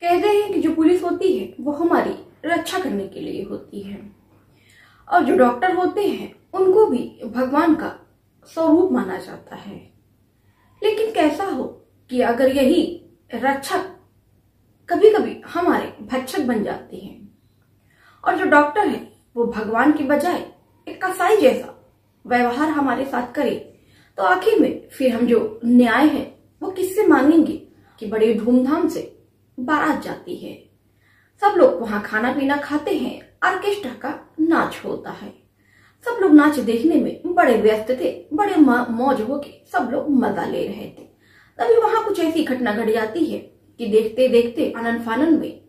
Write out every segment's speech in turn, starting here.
कहते हैं कि जो पुलिस होती है वो हमारी रक्षा करने के लिए होती है और जो डॉक्टर होते हैं उनको भी भगवान का स्वरूप माना जाता है। लेकिन कैसा हो कि अगर यही रक्षक कभी कभी हमारे भक्षक बन जाते हैं और जो डॉक्टर है वो भगवान की बजाय एक कसाई जैसा व्यवहार हमारे साथ करे, तो आखिर में फिर हम जो न्याय है वो किससे मांगेंगे कि बड़े धूमधाम से बारात जाती है, सब लोग वहां खाना पीना खाते हैं, ऑर्केस्ट्रा का नाच होता है, सब लोग नाच देखने में बड़े व्यस्त थे, बड़े मौज होके सब लोग मजा ले रहे थे। तभी वहां कुछ ऐसी घटना घट जाती है कि देखते देखते आनंद फानंद में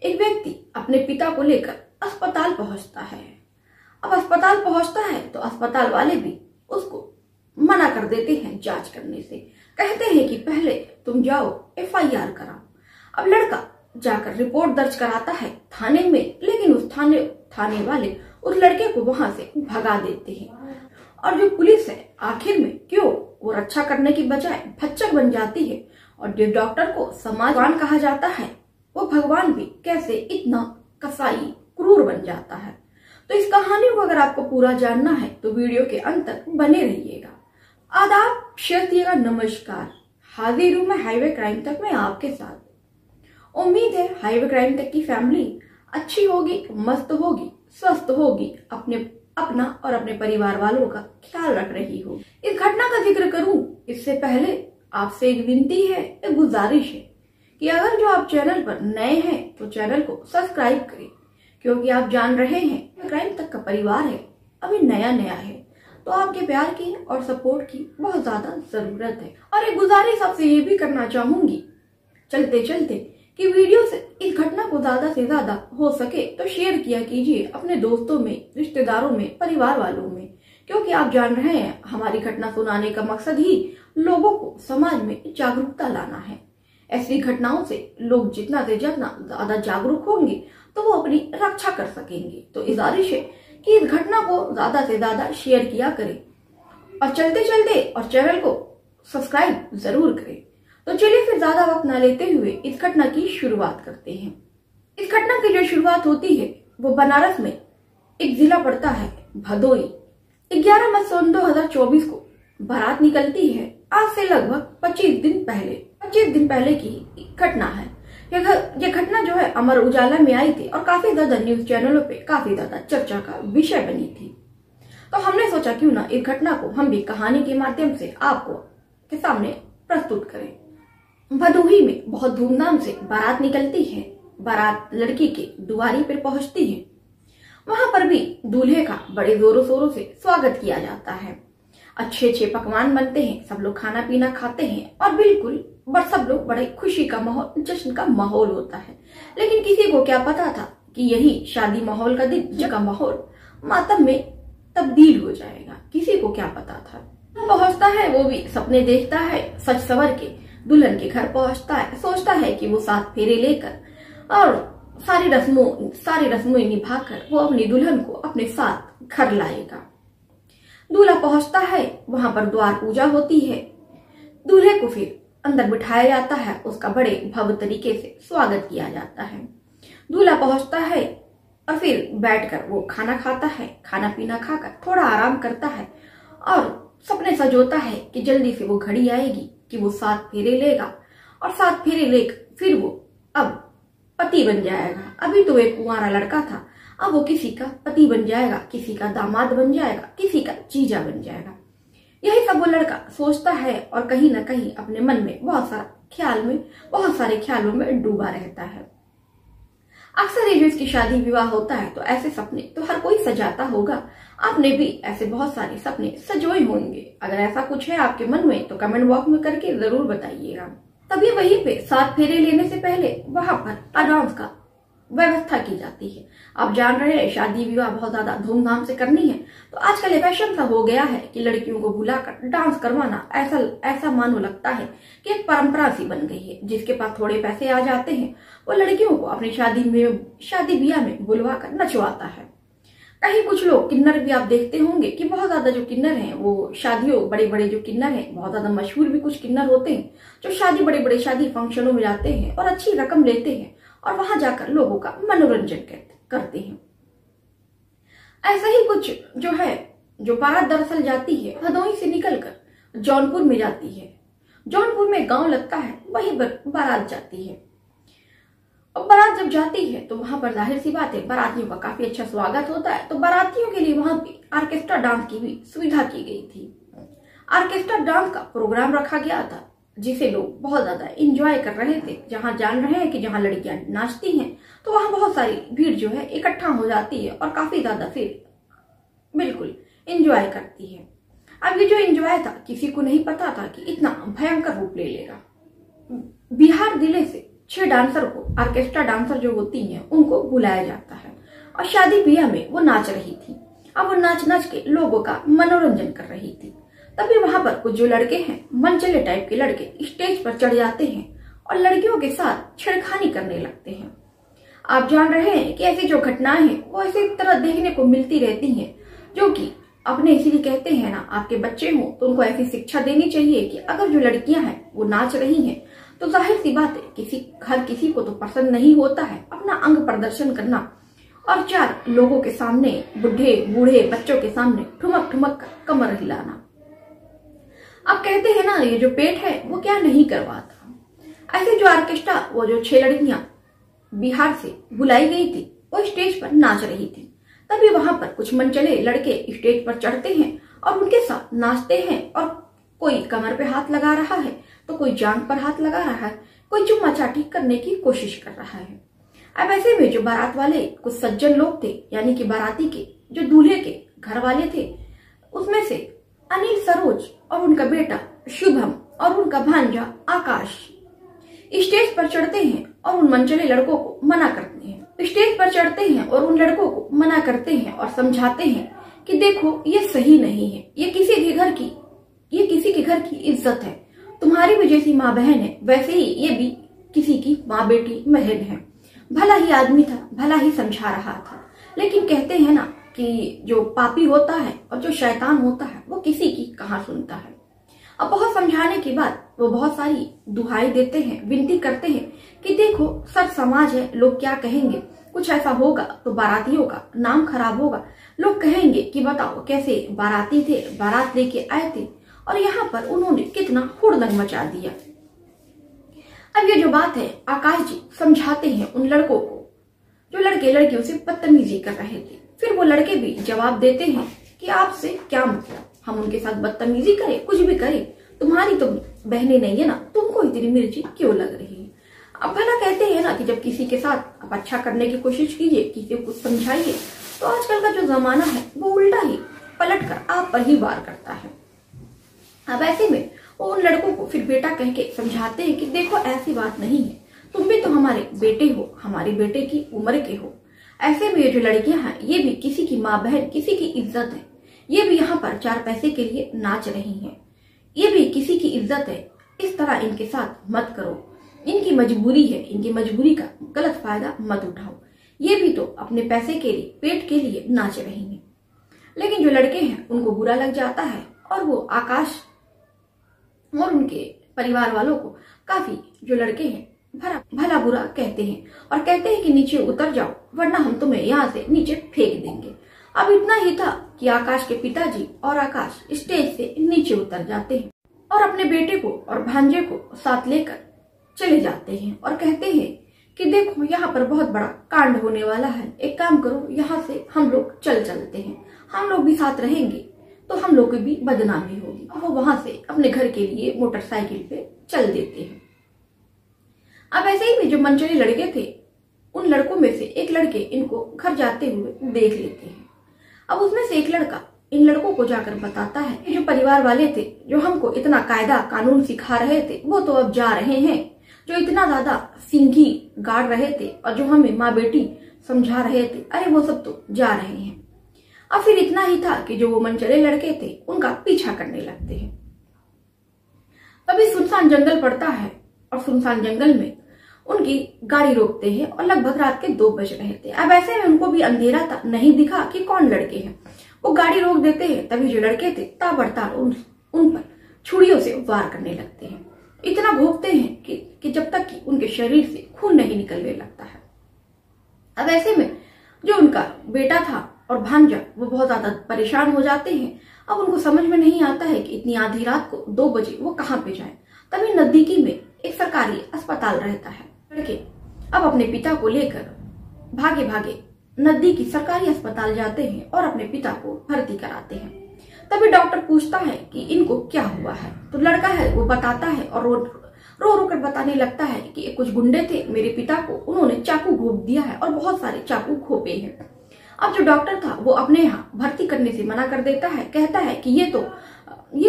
एक व्यक्ति अपने पिता को लेकर अस्पताल पहुंचता है। अब अस्पताल पहुंचता है तो अस्पताल वाले भी उसको मना कर देते हैं जांच करने से, कहते हैं कि पहले तुम जाओ FIR कराओ। अब लड़का जाकर रिपोर्ट दर्ज कराता है थाने में, लेकिन उस थाने वाले उस लड़के को वहां से भगा देते हैं। और जो पुलिस है आखिर में क्यों वो रक्षा करने की बजाय भक्षक बन जाती है, और जो डॉक्टर को समाजवान कहा जाता है वो भगवान भी कैसे इतना कसाई क्रूर बन जाता है। तो इस कहानी को अगर आपको पूरा जानना है तो वीडियो के अंत तक बने रहिएगा। आदाब, शर्तिएगा, नमस्कार, हाजिर हूं मैं हाईवे क्राइम तक में आपके साथ। उम्मीद है हाईवे क्राइम तक की फैमिली अच्छी होगी, मस्त होगी, स्वस्थ होगी, अपना और अपने परिवार वालों का ख्याल रख रही हो। इस घटना का जिक्र करूं इससे पहले आपसे एक विनती है, एक गुजारिश है कि अगर जो आप चैनल पर नए हैं तो चैनल को सब्सक्राइब करें, क्योंकि आप जान रहे हैं क्राइम तक का परिवार है, अभी नया है, तो आपके प्यार की और सपोर्ट की बहुत ज्यादा जरूरत है। और एक गुजारिश आपसे ये भी करना चाहूंगी चलते चलते कि वीडियो से इस घटना को ज्यादा से ज्यादा हो सके तो शेयर किया कीजिए अपने दोस्तों में, रिश्तेदारों में, परिवार वालों में, क्योंकि आप जान रहे हैं हमारी घटना सुनाने का मकसद ही लोगों को समाज में जागरूकता लाना है। ऐसी घटनाओं से लोग जितना से जितना ज्यादा जागरूक होंगे तो वो अपनी रक्षा कर सकेंगे। तो गुजारिश है कि इस घटना को ज्यादा से ज्यादा शेयर किया करें और चलते चलते और चैनल को सब्सक्राइब जरूर करें। तो चलिए फिर ज्यादा वक्त न लेते हुए इस घटना की शुरुआत करते हैं। इस घटना की जो शुरुआत होती है वो बनारस में एक जिला पड़ता है भदोई। 11 मई 2024 को बारात निकलती है। आज से लगभग 25 दिन पहले की घटना है। यह घटना जो है अमर उजाला में आई थी और काफी ज्यादा न्यूज चैनलों पे काफी ज्यादा चर्चा का विषय बनी थी। तो हमने सोचा क्यों ना इस घटना को हम भी कहानी के माध्यम से आपको के सामने प्रस्तुत करें। भदोही में बहुत धूमधाम से बारात निकलती है। बारात लड़की के दुआरी पर पहुंचती है। वहां पर भी दूल्हे का बड़े जोरों शोरों से स्वागत किया जाता है। अच्छे पकवान बनते हैं, सब लोग खाना पीना खाते हैं और बिल्कुल सब लोग बड़े खुशी का माहौल, जश्न का माहौल होता है। लेकिन किसी को क्या पता था कि यही शादी माहौल का दिन जगह माहौल मातम में तब्दील हो जाएगा। किसी को क्या पता था। पहुंचता है, वो भी सपने देखता है, सच सवर के दुल्हन के घर पहुंचता है, सोचता है कि वो 7 फेरे लेकर और सारी रस्मों निभाकर वो अपनी दुल्हन को अपने साथ घर लाएगा। दूल्हा पहुंचता है, वहां पर द्वार पूजा होती है। दूल्हे को फिर अंदर बिठाया जाता है, उसका बड़े भव्य तरीके से स्वागत किया जाता है। दूल्हा पहुंचता है और फिर बैठकर वो खाना खाता है। खाना पीना खाकर थोड़ा आराम करता है और सपने सजोता है कि जल्दी से वो घड़ी आएगी कि वो 7 फेरे लेगा और 7 फेरे लेकर फिर वो अब पति बन जाएगा। अभी तो एक कुंवारा लड़का था, अब वो किसी का पति बन जाएगा, किसी का दामाद बन जाएगा, किसी का जीजा बन जाएगा। यही सब वो लड़का सोचता है और कहीं ना कहीं अपने मन में बहुत सारे ख्यालों में डूबा रहता है। अक्सर ये जो इसकी शादी विवाह होता है तो ऐसे सपने तो हर कोई सजाता होगा। आपने भी ऐसे बहुत सारे सपने सजोए होंगे। अगर ऐसा कुछ है आपके मन में तो कमेंट बॉक्स में करके जरूर बताइएगा। तभी वहीं पे 7 फेरे लेने से पहले वहां पर डांस का व्यवस्था की जाती है। आप जान रहे हैं शादी विवाह बहुत ज्यादा धूमधाम से करनी है, तो आजकल ये फैशन सा हो गया है कि लड़कियों को बुलाकर डांस करवाना ऐसा मानो लगता है कि एक परंपरा सी बन गई है। जिसके पास थोड़े पैसे आ जाते हैं वो लड़कियों को अपनी शादी ब्याह में बुलवा कर नचवाता है। कहीं कुछ लोग किन्नर भी आप देखते होंगे कि बहुत ज्यादा जो किन्नर हैं वो शादियों, बड़े बड़े जो किन्नर हैं, बहुत ज्यादा मशहूर भी कुछ किन्नर होते हैं जो शादी, बड़े बड़े शादी फंक्शनों में जाते हैं और अच्छी रकम लेते हैं और वहां जाकर लोगों का मनोरंजन करते हैं। ऐसा ही कुछ जो है, जो बारात दरअसल जाती है भदोही से निकलकर जौनपुर में जाती है। जौनपुर में गांव लगता है, वहीं पर बारात जाती है। और बारात जब जाती है तो वहां पर जाहिर सी बात है बारातियों का काफी अच्छा स्वागत होता है। तो बारातियों के लिए वहां पे ऑर्केस्ट्रा डांस की भी सुविधा की गई थी। ऑर्केस्ट्रा डांस का प्रोग्राम रखा गया था जिसे लोग बहुत ज्यादा एंजॉय कर रहे थे। जहां जान रहे हैं कि जहां लड़कियां नाचती हैं तो वहां बहुत सारी भीड़ जो है इकट्ठा हो जाती है और काफी ज्यादा फिर बिल्कुल एंजॉय करती है। अब ये जो एंजॉय था किसी को नहीं पता था कि इतना भयंकर रूप ले लेगा। बिहार जिले से 6 डांसर को, ऑर्केस्ट्रा डांसर जो होती हैं, उनको बुलाया जाता है और शादी ब्याह में वो नाच रही थी। अब वो नाच नाच के लोगों का मनोरंजन कर रही थी। तभी वहां पर कुछ जो लड़के हैं, मनचले टाइप के लड़के, स्टेज पर चढ़ जाते हैं और लड़कियों के साथ छेड़खानी करने लगते हैं। आप जान रहे हैं कि ऐसी जो घटनाएं हैं वो इसी तरह देखने को मिलती रहती हैं, जो कि अपने इसीलिए कहते हैं ना, आपके बच्चे हों तो उनको ऐसी शिक्षा देनी चाहिए कि अगर जो लड़कियां हैं वो नाच रही हैं तो जाहिर सी बात है किसी को तो पसंद नहीं होता है अपना अंग प्रदर्शन करना और 4 लोगों के सामने, बुढ़े बूढ़े बच्चों के सामने ठुमक ठुमक कमर हिलाना। अब कहते हैं ना, ये जो पेट है वो क्या नहीं करवाता। ऐसे जो ऑर्केस्ट्रा, वो जो 6 लड़कियां बिहार से बुलाई गई थी वो स्टेज पर नाच रही थी। तभी वहां पर कुछ मनचले लड़के स्टेज पर चढ़ते हैं और उनके साथ नाचते हैं और कोई कमर पे हाथ लगा रहा है तो कोई जांघ पर हाथ लगा रहा है, कोई चुम्मा चाटी करने की कोशिश कर रहा है। अब ऐसे में जो बारात वाले कुछ सज्जन लोग थे, यानी कि बाराती के जो दूल्हे के घर वाले थे, उसमें से अनिल सरोज और उनका बेटा शुभम और उनका भांजा आकाश स्टेज पर चढ़ते हैं और उन मनचले लड़कों को मना करते हैं। स्टेज पर चढ़ते हैं और उन लड़कों को मना करते हैं और समझाते हैं कि देखो ये सही नहीं है, ये किसी के घर की इज्जत है। तुम्हारी भी जैसी माँ बहन है वैसे ही ये भी किसी की माँ बेटी बहन है। भला ही आदमी था, भला ही समझा रहा था, लेकिन कहते हैं ना कि जो पापी होता है और जो शैतान होता है वो किसी की कहाँ सुनता है। अब बहुत समझाने के बाद वो बहुत सारी दुहाई देते हैं, विनती करते हैं कि देखो सर समाज है, लोग क्या कहेंगे, कुछ ऐसा होगा तो बारातियों का नाम खराब होगा। लोग कहेंगे कि बताओ कैसे बाराती थे, बारात लेके आए थे और यहाँ पर उन्होंने कितना हुड़दंग मचा दिया। अब ये जो बात है आकाश जी समझाते हैं उन लड़कों को जो लड़के लड़कियों से बदतमीजी कर रहे थे। फिर वो लड़के भी जवाब देते हैं कि आपसे क्या मतलब, हम उनके साथ बदतमीजी करें, कुछ भी करें, तुम्हारी तो बहनें नहीं है ना, तुमको इतनी मिर्ची क्यों लग रही है। अब भला कहते हैं ना कि जब किसी के साथ आप अच्छा करने की कोशिश कीजिए, किसी को कुछ समझाइए, तो आजकल का जो जमाना है वो उल्टा ही पलट कर आप पर ही वार करता है। अब ऐसे में वो उन लड़कों को फिर बेटा कह के समझाते हैं कि देखो ऐसी बात नहीं है, तुम भी तो हमारे बेटे हो, हमारे बेटे की उम्र के हो। ऐसे में ये जो लड़कियां हैं ये भी किसी की माँ बहन, किसी की इज्जत है, ये भी यहाँ पर 4 पैसे के लिए नाच रही हैं, ये भी किसी की इज्जत है। इस तरह इनके साथ मत करो, इनकी मजबूरी है, इनकी मजबूरी का गलत फायदा मत उठाओ, ये भी तो अपने पैसे के लिए, पेट के लिए नाच रही हैं। लेकिन जो लड़के हैं उनको बुरा लग जाता है और वो आकाश और उनके परिवार वालों को काफी जो लड़के हैं भला बुरा कहते हैं और कहते हैं कि नीचे उतर जाओ वरना हम तुम्हें यहाँ से नीचे फेंक देंगे। अब इतना ही था कि आकाश के पिताजी और आकाश स्टेज से नीचे उतर जाते हैं और अपने बेटे को और भांजे को साथ लेकर चले जाते हैं और कहते हैं कि देखो यहाँ पर बहुत बड़ा कांड होने वाला है, एक काम करो यहाँ से हम लोग चलते हैं, हम लोग भी साथ रहेंगे तो हम लोग की भी बदनामी होगी। वो वहां से अपने घर के लिए मोटरसाइकिल पे चल देते हैं। अब ऐसे ही में जो मनचले लड़के थे उन लड़कों में से एक लड़के इनको घर जाते हुए देख लेते हैं। अब उसमें से एक लड़का इन लड़कों को जाकर बताता है कि जो परिवार वाले थे जो हमको इतना कायदा कानून सिखा रहे थे वो तो अब जा रहे हैं, जो इतना ज्यादा सिंघी गाड़ रहे थे और जो हमें माँ बेटी समझा रहे थे, अरे वो सब तो जा रहे हैं। अब फिर इतना ही था कि जो वो मनचले लड़के थे उनका पीछा करने लगते हैं। तभी सुनसान जंगल पड़ता है और सुनसान जंगल में उनकी गाड़ी रोकते हैं और लगभग रात के 2 बज रहे थे। अब ऐसे में उनको भी अंधेरा था, नहीं दिखा कि कौन लड़के हैं। वो गाड़ी रोक देते हैं, तभी जो लड़के थे ताबड़ताड़ उन पर छुरियों से वार करने लगते हैं। इतना भोंकते हैं कि जब तक कि उनके शरीर से खून नहीं निकलने लगता है। अब ऐसे में जो उनका बेटा था और भांजा वो बहुत ज्यादा परेशान हो जाते हैं। अब उनको समझ में नहीं आता है कि इतनी आधी रात को 2 बजे वो कहाँ पे जाए। तभी नजदीकी में एक सरकारी अस्पताल रहता है। लड़के अब अपने पिता को लेकर भागे भागे नजदीकी सरकारी अस्पताल जाते हैं और अपने पिता को भर्ती कराते हैं। तभी डॉक्टर पूछता है कि इनको क्या हुआ है। तो लड़का है वो बताता है और रो रो कर बताने लगता है कि कुछ गुंडे थे, मेरे पिता को उन्होंने चाकू घोंप दिया है और बहुत सारे चाकू घोंपे हैं। अब जो डॉक्टर था वो अपने यहाँ भर्ती करने से मना कर देता है, कहता है कि ये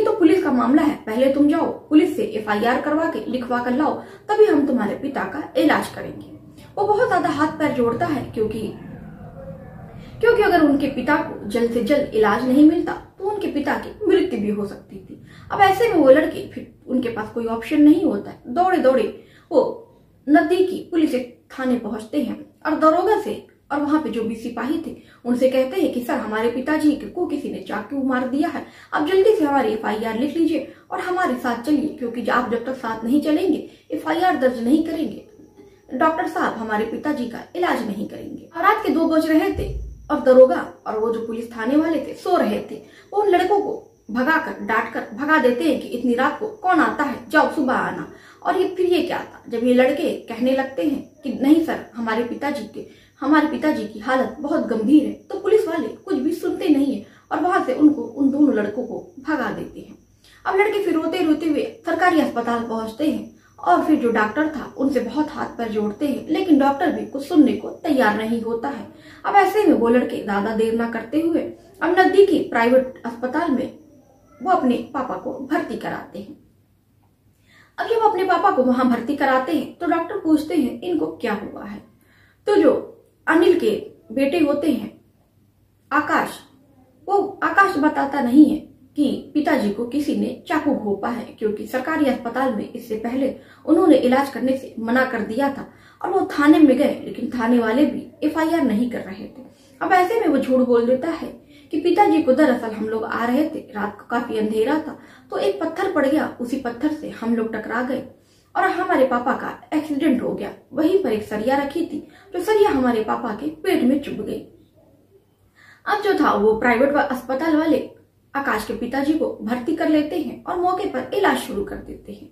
तो पुलिस का मामला है, पहले तुम जाओ पुलिस से FIR करवा के लिखवा कर लाओ, तभी हम तुम्हारे पिता का इलाज करेंगे। वो बहुत ज्यादा हाथ पैर जोड़ता है क्योंकि अगर उनके पिता को जल्द से जल्द इलाज नहीं मिलता तो उनके पिता की मृत्यु भी हो सकती थी। अब ऐसे में वो लड़के फिर उनके पास कोई ऑप्शन नहीं होता है, दौड़े दौड़े वो नजदीकी पुलिस थाने पहुंचते हैं और दरोगा से और वहां पे जो भी सिपाही थे उनसे कहते हैं कि सर हमारे पिताजी को किसी ने चाकू मार दिया है, आप जल्दी से हमारी FIR लिख लीजिए और हमारे साथ चलिए, क्योंकि आप जब तक साथ नहीं चलेंगे FIR दर्ज नहीं करेंगे डॉक्टर साहब हमारे पिताजी का इलाज नहीं करेंगे। रात के 2 बज रहे थे और दरोगा और वो जो पुलिस थाने वाले थे सो रहे थे। वो उन लड़कों को भगाकर डांट कर भगा देते हैं कि इतनी रात को कौन आता है, जाओ सुबह आना। और फिर ये क्या था, जब ये लड़के कहने लगते हैं कि नहीं सर हमारे पिताजी की हालत बहुत गंभीर है, तो पुलिस वाले कुछ भी सुनते नहीं है और वहां से उन दोनों लड़कों को भगा देते हैं। अब लड़के फिर रोते रोते हुए सरकारी अस्पताल पहुंचते हैं और फिर जो डॉक्टर था उनसे बहुत हाथ पैर जोड़ते हैं, लेकिन डॉक्टर भी कुछ सुनने को तैयार नहीं होता है। अब ऐसे में वो लड़के ज्यादा देर ना करते हुए अब नजदीकी प्राइवेट अस्पताल में वो अपने पापा को भर्ती कराते हैं। अब जब अपने पापा को वहां भर्ती कराते हैं तो डॉक्टर पूछते हैं इनको क्या हुआ है। तो जो अनिल के बेटे होते हैं आकाश बताता नहीं है कि पिताजी को किसी ने चाकू घोंपा है, क्योंकि सरकारी अस्पताल में इससे पहले उन्होंने इलाज करने से मना कर दिया था और वो थाने में गए, लेकिन थाने वाले भी FIR नहीं कर रहे थे। अब ऐसे में वो झूठ बोल देता है कि पिताजी को दरअसल हम लोग आ रहे थे, रात को काफी अंधेरा था, तो एक पत्थर पड़ गया, उसी पत्थर से हम लोग टकरा गए और हमारे पापा का एक्सीडेंट हो गया। वहीं पर एक सरिया रखी थी, जो सरिया हमारे पापा के पेट में चुभ गई। अब जो था वो प्राइवेट अस्पताल वाले आकाश के पिताजी को भर्ती कर लेते हैं और मौके पर इलाज शुरू कर देते हैं।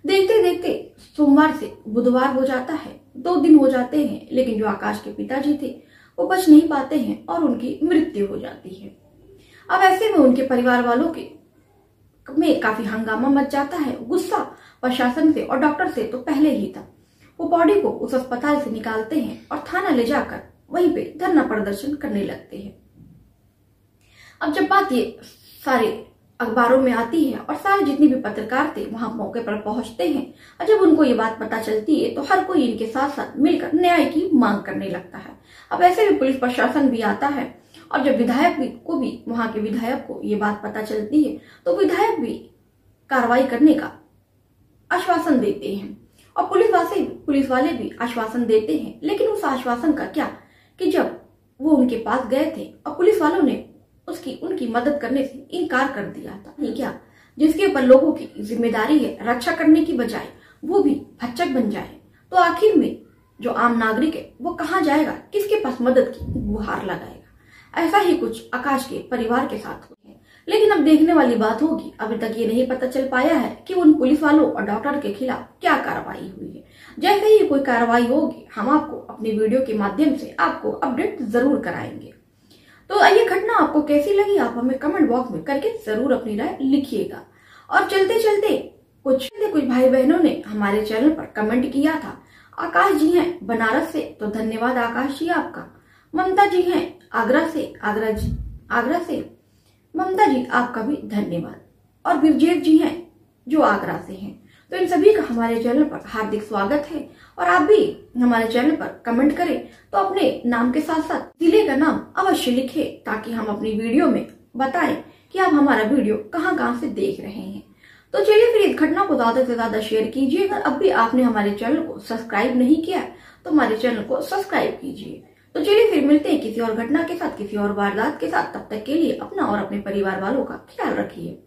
देखते देखते सोमवार से बुधवार हो जाता है, 2 दिन हो जाते हैं, लेकिन जो आकाश के पिताजी थे वो बच नहीं पाते हैं और उनकी मृत्यु हो जाती है। अब ऐसे में उनके परिवार वालों में काफी हंगामा मच जाता है। गुस्सा प्रशासन से और डॉक्टर से तो पहले ही था। वो बॉडी को उस अस्पताल से निकालते हैं और थाना ले जाकर वहीं पे धरना प्रदर्शन करने लगते हैं। अब जब बात ये सारे अखबारों में आती है और सारे जितने भी पत्रकार थे वहां मौके पर पहुंचते हैं और जब उनको ये बात पता चलती है तो हर कोई इनके साथ साथ मिलकर न्याय की मांग करने लगता है। अब ऐसे में पुलिस प्रशासन भी आता है और जब वहां के विधायक को ये बात पता चलती है तो विधायक भी कार्रवाई करने का आश्वासन देते हैं और पुलिस वाले भी आश्वासन देते हैं। लेकिन उस आश्वासन का क्या कि जब वो उनके पास गए थे और पुलिस वालों ने उनकी मदद करने से इनकार कर दिया था, नहीं क्या जिसके ऊपर लोगों की जिम्मेदारी है रक्षा करने की बजाय वो भी भक्षक बन जाए, तो आखिर में जो आम नागरिक है वो कहाँ जाएगा, किसके पास मदद की गुहार लगाएगा। ऐसा ही कुछ आकाश के परिवार के साथ हुआ है। लेकिन अब देखने वाली बात होगी, अभी तक ये नहीं पता चल पाया है कि उन पुलिस वालों और डॉक्टर के खिलाफ क्या कार्रवाई हुई है। जैसे ही कोई कार्रवाई होगी हम आपको अपने वीडियो के माध्यम से आपको अपडेट जरूर कराएंगे। तो ये घटना आपको कैसी लगी आप हमें कमेंट बॉक्स में करके जरूर अपनी राय लिखिएगा। और चलते चलते कुछ भाई बहनों ने हमारे चैनल पर कमेंट किया था। आकाश जी हैं बनारस से, तो धन्यवाद आकाश जी आपका। ममता जी हैं आगरा से, ममता जी आपका भी धन्यवाद। और विरजेत जी हैं जो आगरा से हैं। तो इन सभी का हमारे चैनल पर हार्दिक स्वागत है। और आप भी हमारे चैनल पर कमेंट करें तो अपने नाम के साथ साथ जिले का नाम अवश्य लिखें, ताकि हम अपनी वीडियो में बताएं कि आप हमारा वीडियो कहां से देख रहे हैं। तो चलिए फिर इस घटना को ज्यादा से ज्यादा शेयर कीजिए। अगर अब भी आपने हमारे चैनल को सब्सक्राइब नहीं किया तो हमारे चैनल को सब्सक्राइब कीजिए। तो चलिए फिर मिलते हैं किसी और घटना के साथ, किसी और वारदात के साथ। तब तक के लिए अपना और अपने परिवार वालों का ख्याल रखिए।